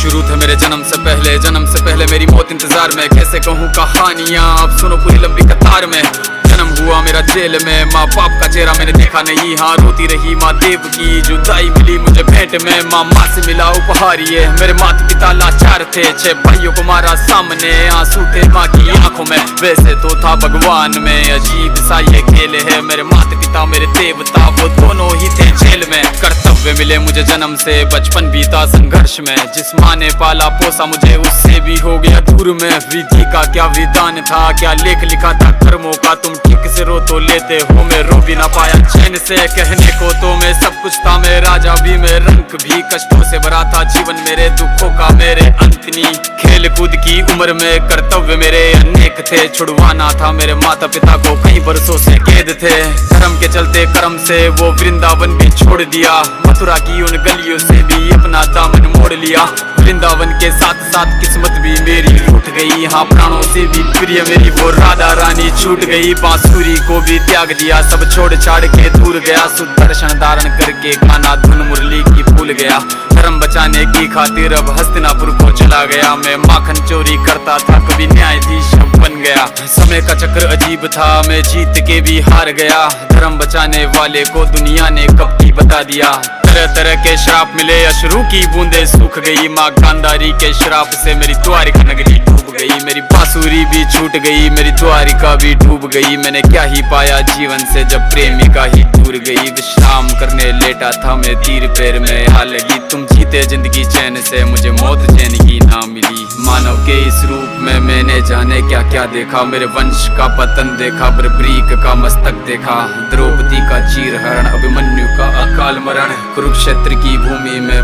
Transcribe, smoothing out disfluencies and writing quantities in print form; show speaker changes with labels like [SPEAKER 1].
[SPEAKER 1] शुरू थे मेरे जन्म से पहले मेरी मौत इंतजार में। कैसे कहूँ कहानियाँ, अब सुनो पूरी लंबी कतार में। जन्म हुआ मेरा जेल में, माँ बाप का चेहरा मैंने देखा नहीं। हाँ रोती रही माँ देव की, जुदाई मिली मुझे भेंट में। माँ से मिला उपहार ये, मेरे माता पिता लाचार थे। 6 भाइयों को मारा सामने, आंसू थे माँ की आंखों में। वैसे तो था भगवान में, अजीब सा ये खेल है। मेरे माता पिता मेरे देवता, वो दोनों ही थे जेल में। कर्तव्य मिले मुझे जन्म से, बचपन बीता संघर्ष में। जिस माँ ने पाला पोसा मुझे, उससे भी हो गया दूर में। विधि का क्या विधान था, क्या लेख लिखा था कर्मों का। तुम ठीक से रो तो लेते हो, मैं रो भी ना पाया चैन से। कहने को तो मैं सब कुछ था, मैं राजा भी, मैं रंग भी। कष्टों से भरा था जीवन मेरे, दुखों का मेरे अंत नहीं। खेल कूद की उम्र में कर्तव्य मेरे अनेक थे। छुड़वाना था मेरे माता पिता को, कई बरसों से कैद थे। धर्म के चलते कर्म से वो वृंदावन भी छोड़ दिया। मथुरा की उन गलियों से भी अपना दामन मोड़ लिया। वृंदावन के साथ साथ किस्मत भी मेरी रूठ गई। हाँ प्राणों से भी प्रिय मेरी वो राधा रानी छूट गई। बांसुरी को भी त्याग दिया, सब छोड़ छाड़ के दूर गया। सुदर्शन धारण करके गाना धुन मुरली की भूल गया। धर्म बचाने की खातिर अब हस्तिनापुर को चला गया। मैं माखन चोरी करता था, कभी न्यायाधीश बन गया। समय का चक्र अजीब था, मैं जीत के भी हार गया। धर्म बचाने वाले को दुनिया ने कपटी बता दिया। तरह तरह के श्राप मिले, अश्रु की बूंदे सूख गई। माँ गांधारी के श्राप से मेरी द्वारिका नगरी डूब गई। मेरी बांसुरी भी छूट गई, मेरी द्वारिका भी डूब गई। मैंने क्या ही पाया जीवन से, जब प्रेमिका ही दूर गई। विश्राम करने लेटा था मैं, तीर पैर में आ लगी। तुम जीते जिंदगी चैन से, मुझे मौत चैन की ना मिली। मानव के इस रूप में मैंने जाने क्या क्या देखा। मेरे वंश का पतन देखा, बर्बरीक का मस्तक देखा। द्रौपदी का चीरहरण, अभिमन्यु का अकाल मरण। कुरुक्षेत्र की भूमि में